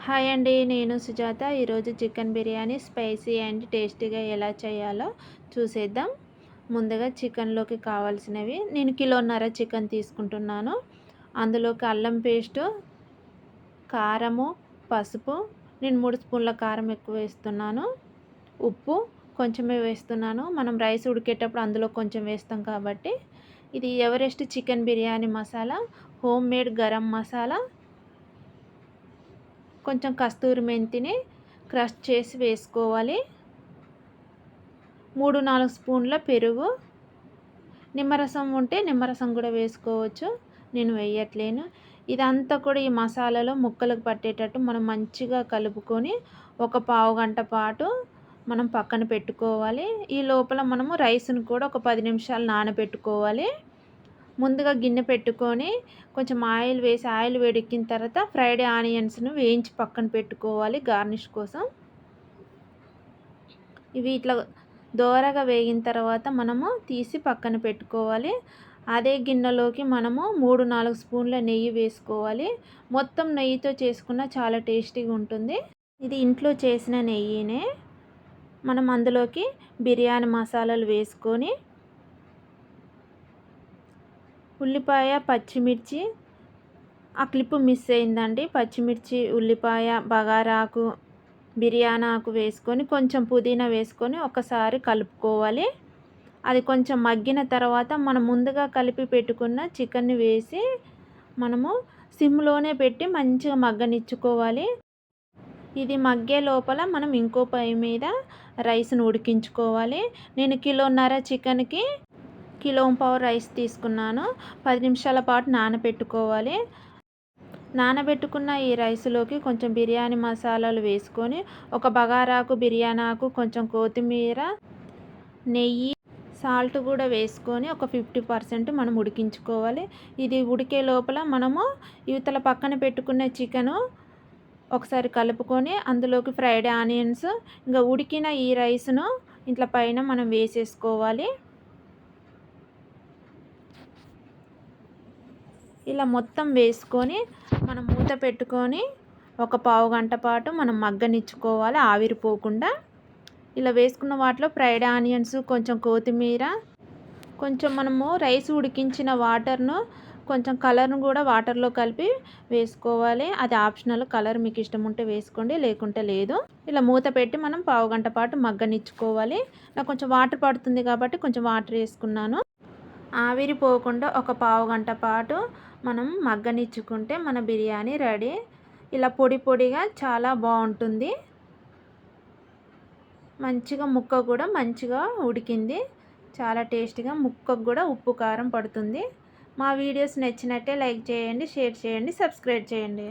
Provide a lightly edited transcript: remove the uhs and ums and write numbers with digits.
Hi అండి. నేను సుజాత. ఈరోజు చికెన్ బిర్యానీ స్పైసీ అండ్ టేస్టీగా ఎలా చేయాలో చూసేద్దాం. ముందుగా చికెన్లోకి కావాల్సినవి నేను కిలోన్నర చికెన్ తీసుకుంటున్నాను. అందులోకి అల్లం పేస్టు, కారము, పసుపు, నేను 3 స్పూన్ల కారం ఎక్కువ వేస్తున్నాను. ఉప్పు కొంచెమే వేస్తున్నాను. మనం రైస్ ఉడికేటప్పుడు అందులో కొంచెం వేస్తాం కాబట్టి. ఇది Everest chicken biryani masala, home made garam masala, కొంచెం కస్తూరి మెంతిని క్రష్ చేసి వేసుకోవాలి. 3-4 స్పూన్ల పెరుగు, నిమ్మరసం ఉంటే నిమ్మరసం కూడా వేసుకోవచ్చు. నేను వేయట్లేను. ఇదంతా కూడా ఈ మసాలాలో ముక్కలకు పట్టేటట్టు మనం మంచిగా కలుపుకొని ఒక పావుగంట పాటు మనం పక్కన పెట్టుకోవాలి. ఈ లోపల మనము రైస్ను కూడా ఒక 10 నిమిషాలు నానబెట్టుకోవాలి. ముందుగా గిన్నె పెట్టుకొని కొంచెం ఆయిల్ వేసి ఆయిల్ వేడెక్కిన తర్వాత ఫ్రైడ్ ఆనియన్స్ను వేయించి పక్కన పెట్టుకోవాలి గార్నిష్ కోసం. ఇవి ఇట్లా దోరగా వేగిన తర్వాత మనము తీసి పక్కన పెట్టుకోవాలి. అదే గిన్నెలోకి మనము 3-4 స్పూన్ల నెయ్యి వేసుకోవాలి. మొత్తం నెయ్యితో చేసుకున్న చాలా టేస్టీగా ఉంటుంది. ఇది ఇంట్లో చేసిన నెయ్యినే. మనం అందులోకి బిర్యానీ మసాలాలు వేసుకొని ఉల్లిపాయ, పచ్చిమిర్చి, ఆ క్లిప్ మిస్ అయిందండి. పచ్చిమిర్చి, ఉల్లిపాయ, బగారాకు, బిర్యానీ ఆకు వేసుకొని కొంచెం పుదీనా వేసుకొని ఒకసారి కలుపుకోవాలి. అది కొంచెం మగ్గిన తర్వాత మనం ముందుగా కలిపి పెట్టుకున్న చికెన్ని వేసి మనము సిమ్లోనే పెట్టి మంచిగా మగ్గనిచ్చుకోవాలి. ఇది మగ్గే లోపల మనం ఇంకో పొయ్యి మీద రైస్ను ఉడికించుకోవాలి. నేను కిలోన్నర చికెన్కి కిలో-పావు రైస్ తీసుకున్నాను. 10 నిమిషాల పాటు నానబెట్టుకోవాలి. నానబెట్టుకున్న ఈ రైస్లోకి కొంచెం బిర్యానీ మసాలాలు వేసుకొని ఒక బగారాకు, బిర్యానీ ఆకు, కొంచెం కొత్తిమీర, నెయ్యి, సాల్ట్ కూడా వేసుకొని ఒక 50% మనం ఉడికించుకోవాలి. ఇది ఉడికే లోపల మనము ఇవతల పక్కన పెట్టుకున్న చికెను ఒకసారి కలుపుకొని అందులోకి ఫ్రైడ్ ఆనియన్స్ ఇంకా ఉడికిన ఈ రైస్ను ఇట్లా పైన మనం వేసేసుకోవాలి. ఇలా మొత్తం వేసుకొని మనం మూత పెట్టుకొని ఒక పావుగంట పాటు మనం మగ్గనిచ్చుకోవాలి ఆవిరిపోకుండా. ఇలా వేసుకున్న వాటిలో ఫ్రైడ్ ఆనియన్స్, కొంచెం కొత్తిమీర, కొంచెం మనము రైస్ ఉడికించిన వాటర్ను కొంచెం కలర్ను కూడా వాటర్లో కలిపి వేసుకోవాలి. అది ఆప్షనల్. కలర్ మీకు ఇష్టం ఉంటే వేసుకోండి, లేకుంటే లేదు. ఇలా మూత పెట్టి మనం పావుగంట పాటు మగ్గనిచ్చుకోవాలి. నాకు కొంచెం వాటర్ పడుతుంది కాబట్టి కొంచెం వాటర్ వేసుకున్నాను. ఆవిరిపోకుండా ఒక పావుగంట పాటు మనం మగ్గనిచ్చుకుంటే మన బిర్యానీ రెడీ. ఇలా పొడి పొడిగా చాలా బాగుంటుంది. మంచిగా ముక్క కూడా మంచిగా ఉడికింది. చాలా టేస్టీగా, ముక్కకు కూడా ఉప్పు కారం పడుతుంది. మా వీడియోస్ నచ్చినట్టే లైక్ చేయండి, షేర్ చేయండి, సబ్స్క్రైబ్ చేయండి.